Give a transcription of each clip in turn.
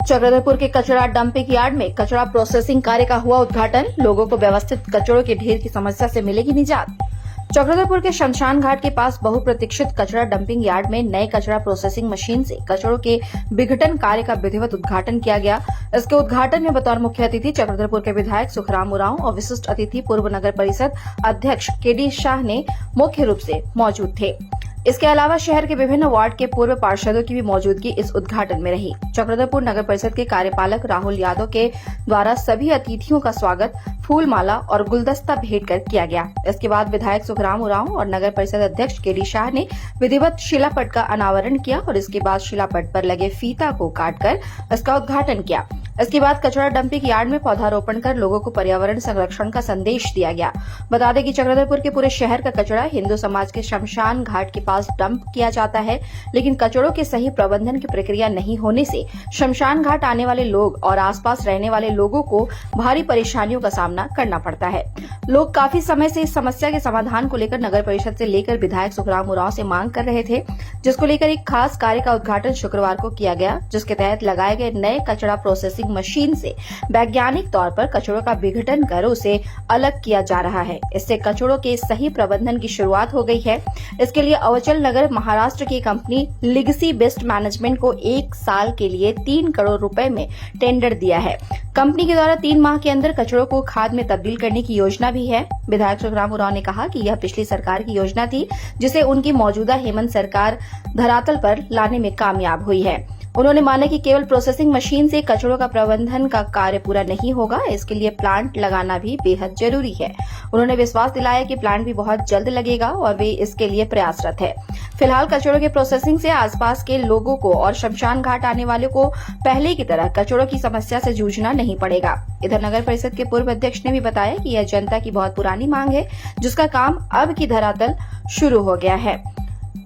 चक्रधरपुर के कचरा dumping yard में कचरा प्रोसेसिंग कार्य का हुआ उद्घाटन। लोगों को व्यवस्थित कचड़ों के ढेर की समस्या से मिलेगी निजात। चक्रधरपुर के शमशान घाट के पास बहुप्रतीक्षित कचरा डंपिंग यार्ड में नए कचरा प्रोसेसिंग मशीन से कचड़ों के विघटन कार्य का विधिवत उद्घाटन किया गया। इसके उद्घाटन में बतौर मुख्य अतिथि चक्रधरपुर के विधायक सुखराम उरांव और विशिष्ट अतिथि पूर्व नगर परिषद अध्यक्ष केडी शाह ने मुख्य रूप से मौजूद थे। इसके अलावा शहर के विभिन्न वार्ड के पूर्व पार्षदों की भी मौजूदगी इस उद्घाटन में रही। चक्रधरपुर नगर परिषद के कार्यपालक राहुल यादव के द्वारा सभी अतिथियों का स्वागत फूल माला और गुलदस्ता भेंट कर किया गया। इसके बाद विधायक सुखराम उरांव और नगर परिषद अध्यक्ष केडी शाह ने विधिवत शिलापट का अनावरण किया और इसके बाद शिलापट पर लगे फीता को काटकर इसका उद्घाटन किया। इसके बाद कचरा डंपिंग यार्ड में पौधारोपण कर लोगों को पर्यावरण संरक्षण का संदेश दिया गया। बता दें कि चक्रधरपुर के पूरे शहर का कचरा हिंदू समाज के शमशान घाट के पास डंप किया जाता है, लेकिन कचड़ों के सही प्रबंधन की प्रक्रिया नहीं होने से शमशान घाट आने वाले लोग और आसपास रहने वाले लोगों को भारी परेशानियों का सामना करना पड़ता है। लोग काफी समय से इस समस्या के समाधान को लेकर नगर परिषद से लेकर विधायक सुखराम उरांव से मांग कर रहे थे, जिसको लेकर एक खास कार्य का उद्घाटन शुक्रवार को किया गया, जिसके तहत लगाए गए नए कचरा प्रोसेसिंग मशीन से वैज्ञानिक तौर पर कचड़ों का विघटन कर उसे अलग किया जा रहा है। इससे कचड़ों के सही प्रबंधन की शुरुआत हो गई है। इसके लिए अवचल नगर महाराष्ट्र की कंपनी लिगेसी वेस्ट मैनेजमेंट को 1 साल के लिए 3 करोड़ रुपए में टेंडर दिया है। कंपनी के द्वारा 3 माह के अंदर कचड़ों को खाद में तब्दील करने की योजना भी है। विधायक सुखराम उरांव ने कहा कि यह पिछली सरकार की योजना थी, जिसे उनकी मौजूदा हेमंत सरकार धरातल पर लाने में कामयाब हुई है। उन्होंने माना कि केवल प्रोसेसिंग मशीन से कचड़ों का प्रबंधन का कार्य पूरा नहीं होगा, इसके लिए प्लांट लगाना भी बेहद जरूरी है। उन्होंने विश्वास दिलाया कि प्लांट भी बहुत जल्द लगेगा और वे इसके लिए प्रयासरत है। फिलहाल कचड़ों के प्रोसेसिंग से आसपास के लोगों को और शमशान घाट आने वालों को पहले की तरह कचड़ों की समस्या से जूझना नहीं पड़ेगा। इधर नगर परिषद के पूर्व अध्यक्ष ने भी बताया कि यह जनता की बहुत पुरानी मांग है, जिसका काम अब की धरातल शुरू हो गया है।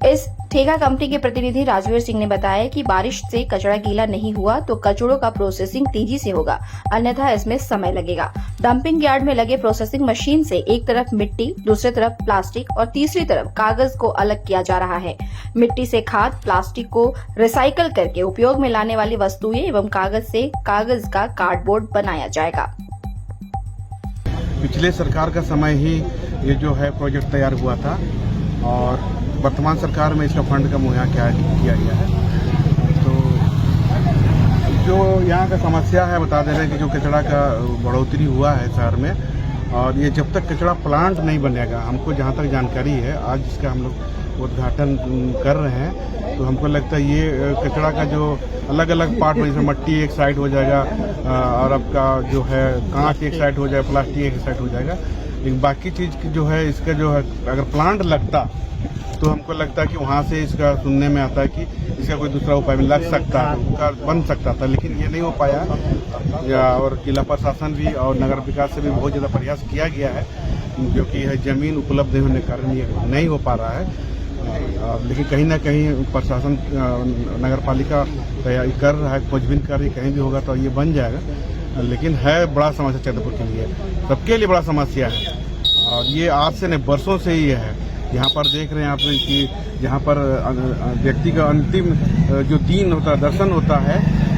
इस ठेका कंपनी के प्रतिनिधि राजवीर सिंह ने बताया कि बारिश से कचरा गीला नहीं हुआ तो कचड़ों का प्रोसेसिंग तेजी से होगा, अन्यथा इसमें समय लगेगा। डंपिंग यार्ड में लगे प्रोसेसिंग मशीन से एक तरफ मिट्टी, दूसरी तरफ प्लास्टिक और तीसरी तरफ कागज को अलग किया जा रहा है। मिट्टी से खाद, प्लास्टिक को रिसाइकल करके उपयोग में लाने वाली वस्तुएं एवं कागज से कागज का कार्डबोर्ड बनाया जाएगा। पिछले सरकार का समय ही ये जो है प्रोजेक्ट तैयार हुआ था और वर्तमान सरकार में इसका फंड का मुहैया किया गया है। तो जो यहाँ का समस्या है, बता दे रहे हैं कि जो कचरा का बढ़ोतरी हुआ है शहर में, और ये जब तक कचरा प्लांट नहीं बनेगा, हमको जहाँ तक जानकारी है, आज इसका हम लोग उद्घाटन कर रहे हैं, तो हमको लगता है ये कचरा का जो अलग अलग पार्ट में, जैसे मट्टी एक साइड हो जाएगा और आपका जो है कांच एक साइड हो जाएगा, प्लास्टिक एक साइड हो जाएगा, लेकिन बाकी चीज़ की जो है इसका जो है अगर प्लांट लगता तो हमको लगता है कि वहाँ से इसका सुनने में आता है कि इसका कोई दूसरा उपाय भी लग सकता है, बन सकता था, लेकिन ये नहीं हो पाया। और जिला प्रशासन भी और नगर विकास से भी बहुत ज़्यादा प्रयास किया गया है, क्योंकि ज़मीन उपलब्ध होने के कारण ये नहीं हो पा रहा है। लेकिन कहीं ना कहीं प्रशासन, नगर पालिका तैयारी कर रहा है, खोजबीन कर रही, कहीं भी होगा तो ये बन जाएगा। लेकिन है बड़ा समस्या चक्रधरपुर के लिए, सबके लिए बड़ा समस्या है, और ये आज से नहीं बरसों से ही है। यहाँ पर देख रहे हैं आपने कि यहाँ पर व्यक्ति का अंतिम जो दिन होता है, दर्शन होता है,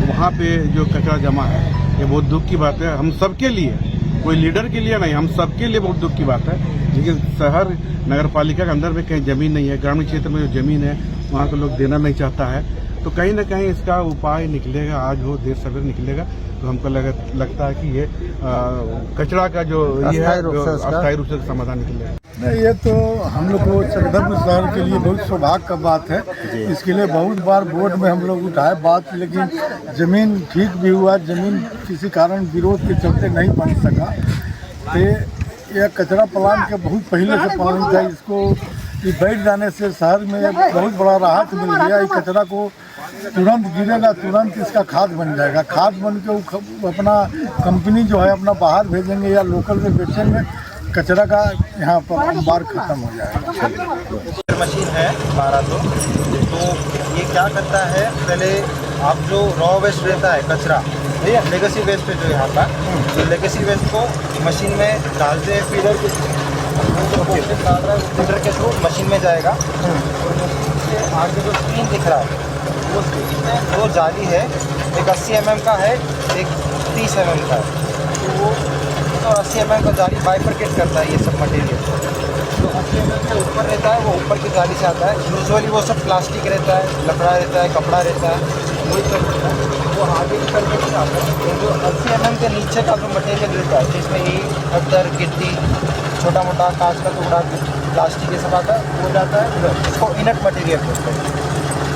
वहाँ पे जो कचरा जमा है, ये बहुत दुख की बात है। हम सबके लिए, कोई लीडर के लिए नहीं, हम सबके लिए बहुत दुख की बात है। लेकिन शहर नगर पालिका के अंदर में कहीं जमीन नहीं है, ग्रामीण क्षेत्र में जो जमीन है वहाँ के लोग देना नहीं चाहता है, तो कहीं ना कहीं इसका उपाय निकलेगा, आज हो देर सवेर निकलेगा। तो हमको लगता है कि ये कचरा का जो ये है अस्थायी रूप से समाधान निकलेगा। नहीं, ये तो हम लोग को चक्रधरपुर शहर के लिए बहुत सौभाग्य का बात है। इसके लिए बहुत बार बोर्ड में हम लोग उठाए बात, लेकिन ज़मीन ठीक भी हुआ, ज़मीन किसी कारण विरोध के चलते नहीं बन सका। तो यह कचरा प्लांट के बहुत पहले से पानी था, इसको बैठ जाने से शहर में बहुत बड़ा राहत मिल गया। इस कचरा को तुरंत गिरेगा, तुरंत इसका खाद बन जाएगा। खाद बन के वो अपना कंपनी जो है अपना बाहर भेजेंगे या लोकल में बेचेंगे, कचरा का यहाँ पर अंबार खत्म हो जाएगा। मशीन है 1200, तो ये क्या करता है, पहले आप जो रॉ वेस्ट रहता है कचरा, भैया लेगेसी वेस्ट है जो यहाँ का, तो लेगेसी वेस्ट को मशीन में डालते हैं, फीडर के थ्रू मशीन में जाएगा। और मशीन से आगे जो स्क्रीन दिख रहा है, वो स्क्रीन में जो जाली है एक 80 mm का है, एक 30 mm का है। तो वो तो 80 mm का जाली बाइफरकेट करता है ये सब मटेरियल। जो 80 mm के ऊपर रहता है वो ऊपर की जाली से आता है। यूजुअली वो सब प्लास्टिक रहता है, लकड़ा रहता है, कपड़ा रहता है, वही सब रहता है। वो आगे निकल के नहीं आता है। तो जो 80 mm के नीचे का जो मटेरियल रहता है, जिसमें ईंट, पत्थर, गिट्टी, छोटा मोटा कांच का टुकड़ा, प्लास्टिक ये सब आता है, वो जाता है उधर। उसको इनट मटेरियल बोलते हैं।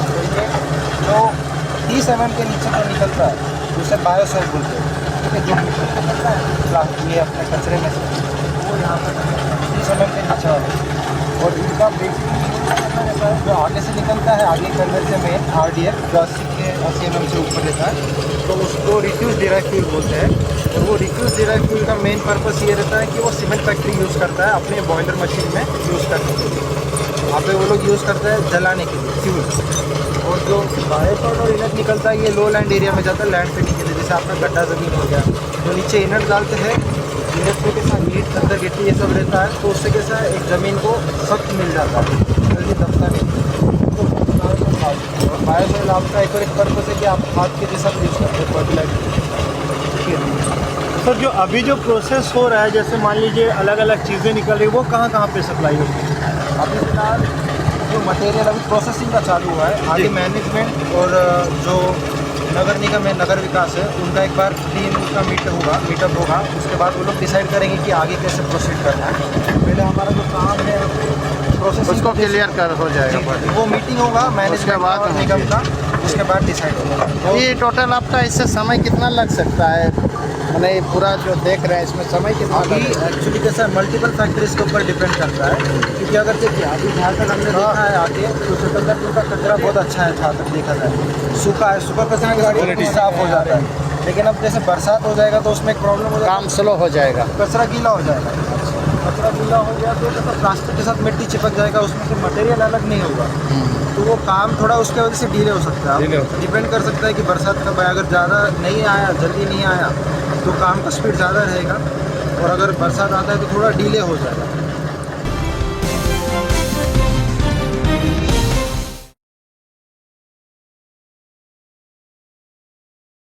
तो ये जो 30 mm के नीचे जो निकलता है उसे बायोसॉइल बोलते हैं। ठीक है, जो निकलता है ये अपने कचरे में से, वो यहाँ पर 30 mm के नीचे वाला। और इनका बेसिकली रहता है जो आगे से निकलता है, आगे कन्वेयर से मेन RDF जो 80 mm से ऊपर रहता है, तो उसको रिफ्यूज डिराइव फ्यूल बोलते हैं। और वो रिफ्यूज डिराइव फ्यूल का मेन पर्पस ये रहता है कि वो सीमेंट फैक्ट्री यूज़ करता है अपने बॉयलर मशीन में यूज़ करने के लिए। वहाँ पे वो लोग यूज़ करते हैं जलाने के लिए फ्यूल। और जो बायोसॉइल और इनट निकलता है ये लो लैंड एरिया में जाता है, लैंड पे नहीं, जैसे आपका गड्ढा ज़मीन हो गया, तो नीचे इनट डालते हैं। इनट में कैसा ईंट, पत्थर, गिट्टी ये सब रहता है, तो उससे कैसा एक ज़मीन को सख्त मिल जाता है, जल्दी दबता नहीं। और बायोसॉइल आपका एक और एक पर्पस है कि आप खाद के जैसा यूज़ करते हैं, फर्टिलाइजर। सर जो अभी जो प्रोसेस हो रहा है, जैसे मान लीजिए अलग अलग चीज़ें निकल रही है, वो कहाँ कहाँ पे सप्लाई होती है? अभी फिलहाल जो मटेरियल अभी प्रोसेसिंग का चालू हुआ है, आगे मैनेजमेंट और जो नगर निगम है, नगर विकास है, उनका एक बार टीम का मीटअप होगा। उसके बाद वो लोग डिसाइड करेंगे कि आगे कैसे प्रोसीड करना है। पहले हमारा जो काम है प्रोसेसिंग उसको क्लियर कर हो जाएगा। वो मीटिंग होगा मैनेजमेंट और निगम का, उसके बाद डिसाइड होगा। तो ये टोटल आपका इससे समय कितना लग सकता है? मैंने ये पूरा जो देख रहे हैं इसमें समय कितना अभी एक्चुअली कैसा है, मल्टीपल फैक्ट्रीज के ऊपर डिपेंड करता है। क्योंकि अगर देखिए अभी जहाँ तक हमने देखा है आगे, तो सिकंदरपुर का कचरा बहुत अच्छा है जहाँ तक देखा जाए। सूखा है, सूखा कचरा गाड़ी साफ हो जाता है। लेकिन अब जैसे बरसात हो जाएगा तो उसमें एक प्रॉब्लम हो जाएगा, काम स्लो हो जाएगा, कचरा गीला हो जाएगा। कचरा गीला हो गया तो जैसे प्लास्टिक के साथ मिट्टी चिपक जाएगा, उसमें से मटेरियल अलग नहीं होगा, तो वो काम थोड़ा उसके वजह से डिले हो सकता है। डिपेंड कर सकता है कि बरसात कब आए। अगर ज़्यादा नहीं आया, जल्दी नहीं आया, तो काम का स्पीड ज़्यादा रहेगा, और अगर बरसात आता है तो थोड़ा डिले हो जाएगा।